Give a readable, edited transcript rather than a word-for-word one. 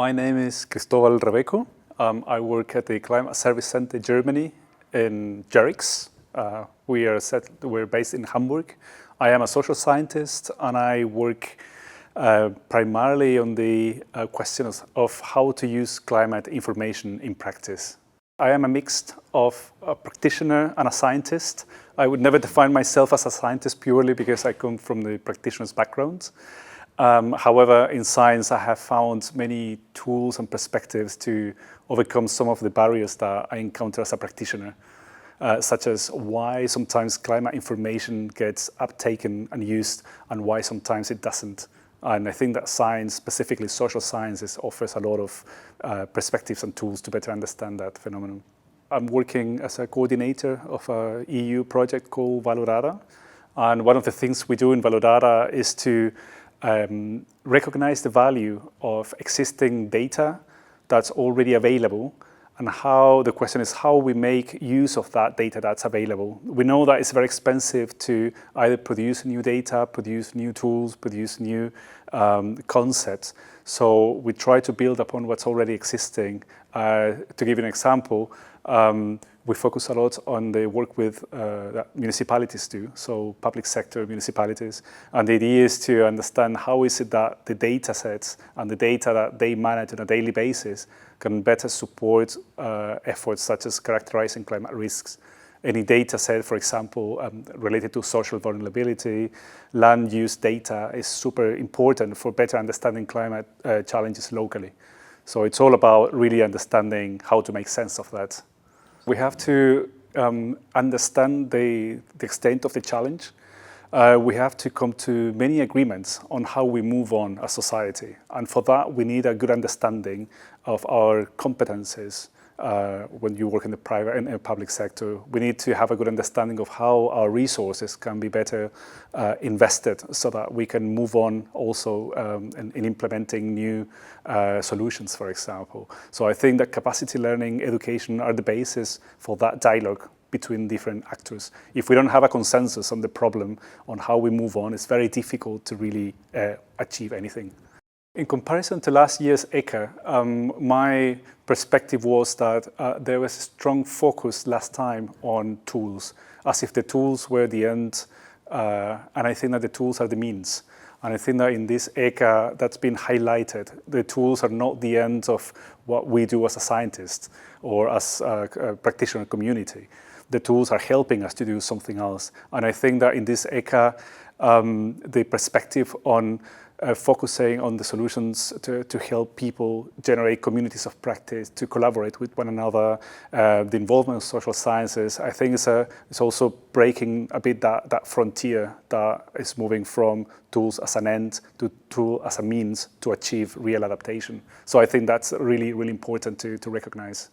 My name is Cristobal Reveco. I work at the Climate Service Center Germany in Zurich. We're based in Hamburg. I am a social scientist and I work primarily on the questions of how to use climate information in practice. I am a mix of a practitioner and a scientist. I would never define myself as a scientist purely because I come from the practitioner's background. However, in science, I have found many tools and perspectives to overcome some of the barriers that I encounter as a practitioner, such as why sometimes climate information gets uptaken and used and why sometimes it doesn't. And I think that science, specifically social sciences, offers a lot of perspectives and tools to better understand that phenomenon. I'm working as a coordinator of an EU project called Valorada. And one of the things we do in Valorada is to recognize the value of existing data that's already available, and the question is how we make use of that data that's available. We know that it's very expensive to either produce new data, produce new tools, produce new concepts. So we try to build upon what's already existing. To give you an example, we focus a lot on the work with that municipalities do, so public sector municipalities. And the idea is to understand how is it that the data sets and the data that they manage on a daily basis can better support efforts such as characterizing climate risks. Any data set, for example, related to social vulnerability, land use data is super important for better understanding climate challenges locally. So it's all about really understanding how to make sense of that. We have to understand the extent of the challenge. We have to come to many agreements on how we move on as society. And for that, we need a good understanding of our competences when you work in the private and public sector. We need to have a good understanding of how our resources can be better invested so that we can move on also in implementing new solutions, for example. So I think that capacity learning, education are the basis for that dialogue between different actors. If we don't have a consensus on the problem, on how we move on, it's very difficult to really achieve anything. In comparison to last year's ECCA, my perspective was that there was a strong focus last time on tools, as if the tools were the end, and I think that the tools are the means. And I think that in this ECCA, that's been highlighted. The tools are not the end of what we do as a scientist or as a practitioner community. The tools are helping us to do something else. And I think that in this ECCA, the perspective on focusing on the solutions to help people generate communities of practice, to collaborate with one another, the involvement of social sciences, I think it's also breaking a bit that frontier that is moving from tools as an end to tool as a means to achieve real adaptation. So I think that's really, really important to recognize.